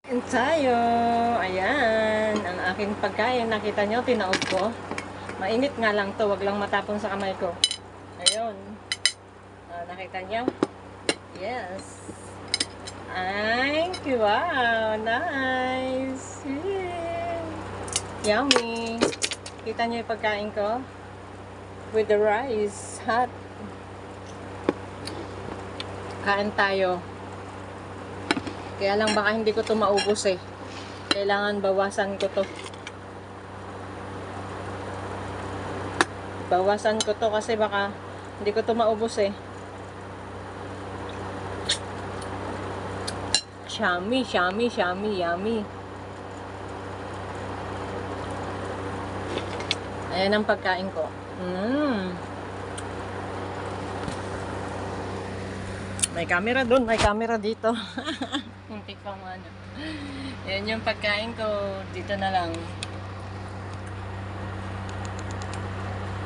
Kain tayo. Ayan, ang aking pagkain. Nakita nyo, tinaob ko. Mainit nga lang to, wag lang matapon sa kamay ko. Ayun. Nakita nyo? Yes. Ay, wow, nice. Yummy. Kita nyo yung pagkain ko? With the rice, hot. Kain tayo. Kaya lang baka hindi ko to maubos eh. Kailangan bawasan ko to. Bawasan ko to kasi baka hindi ko to maubos eh. Yummy, yummy, yummy, yummy. Ayan ang pagkain ko. May camera doon, may camera dito. Muntik pa mo ano. Yan yung pagkain ko. Dito na lang.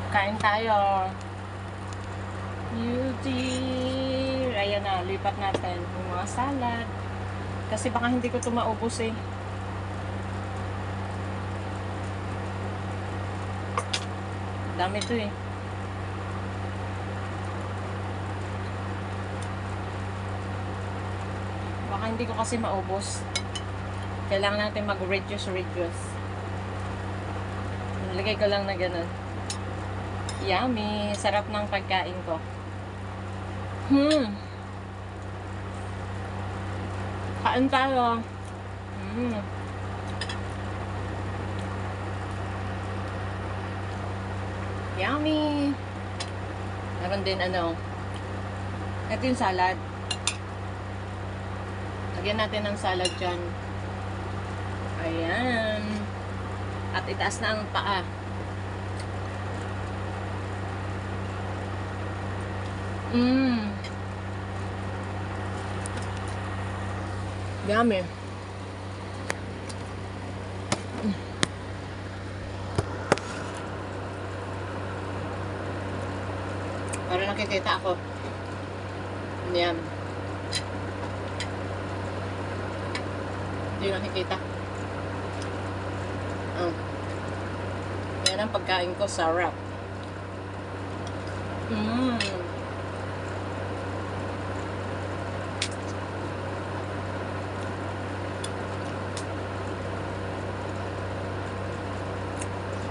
Kain tayo. Beauty. Ayan na, lipat natin. Yung mga salad. Kasi baka hindi ko ito maubos eh. Dami ito eh. Baka hindi ko kasi maubos. Kailangan natin mag-reduce. Nilagay ko lang na ganun. Yummy! Sarap ng pagkain ko. Kain tayo. Yummy! Meron din ano. Ito yung salad. Lagyan natin ng salad dyan. Ayan. At itaas na ang paa. Yummy. Para nakikita ako. Ayan. Hindi nakikita. Yan ang pagkain ko, sarap.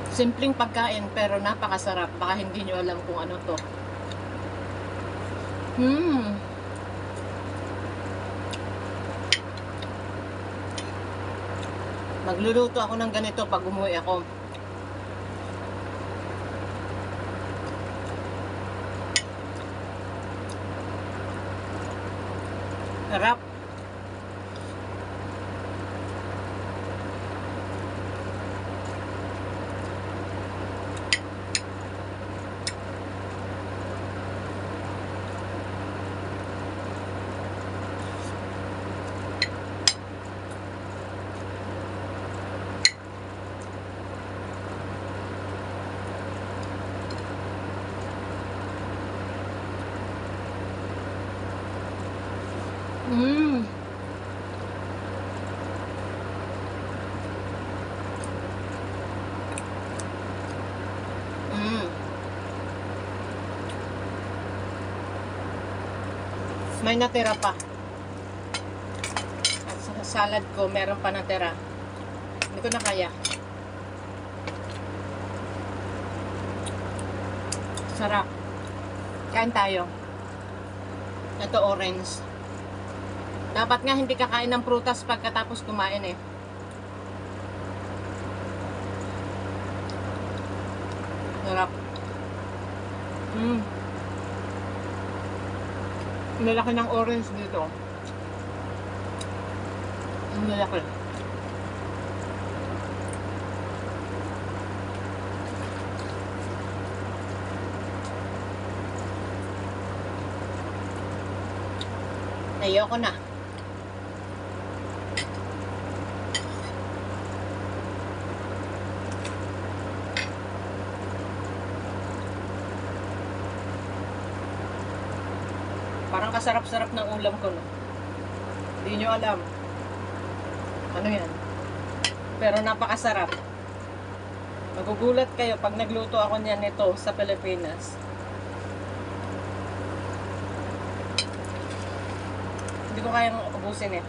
Simpleng pagkain pero napakasarap. Baka hindi nyo alam kung ano to. Magluluto ako ng ganito pag umuwi ako. Sarap. May natira pa. At sa salad ko, meron pa natira. Hindi ko na kaya. Sarap. Kain tayo. Ito orange. Dapat nga hindi kakain ng prutas pagkatapos kumain eh. Sarap. Ang lalaki ng orange dito. Ang lalaki. Ayoko na. Parang kasarap-sarap ng ulam ko, no? Hindi nyo alam. Ano yan? Pero napakasarap. Magugulat kayo pag nagluto ako niyan nito sa Pilipinas. Hindi ko kayang ubusin eh.